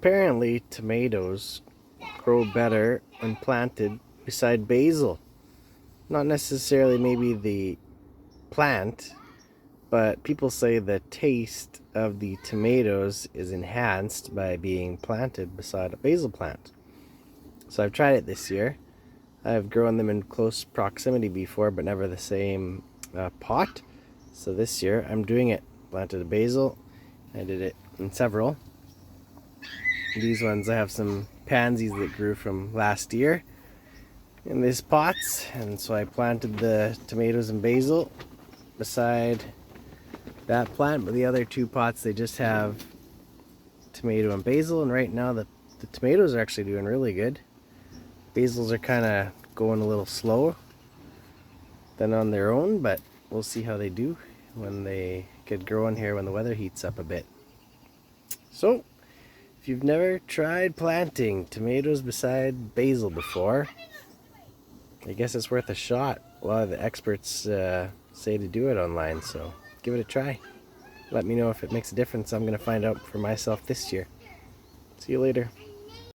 Apparently, tomatoes grow better when planted beside basil. Not necessarily maybe the plant, but people say the taste of the tomatoes is enhanced by being planted beside a basil plant. So I've tried it this year. I've grown them in close proximity before, but never the same pot. So this year I'm doing it. Planted a basil. I did it in several. These ones, I have some pansies that grew from last year in these pots, and so I planted the tomatoes and basil beside that plant, but the other two pots, they just have tomato and basil, and right now the tomatoes are actually doing really good. Basils are kind of going a little slow than on their own, but we'll see how they do when they get growing here when the weather heats up a bit. So if you've never tried planting tomatoes beside basil before, I guess it's worth a shot. A lot of the experts say to do it online, so give it a try. Let me know if it makes a difference. I'm going to find out for myself this year. See you later.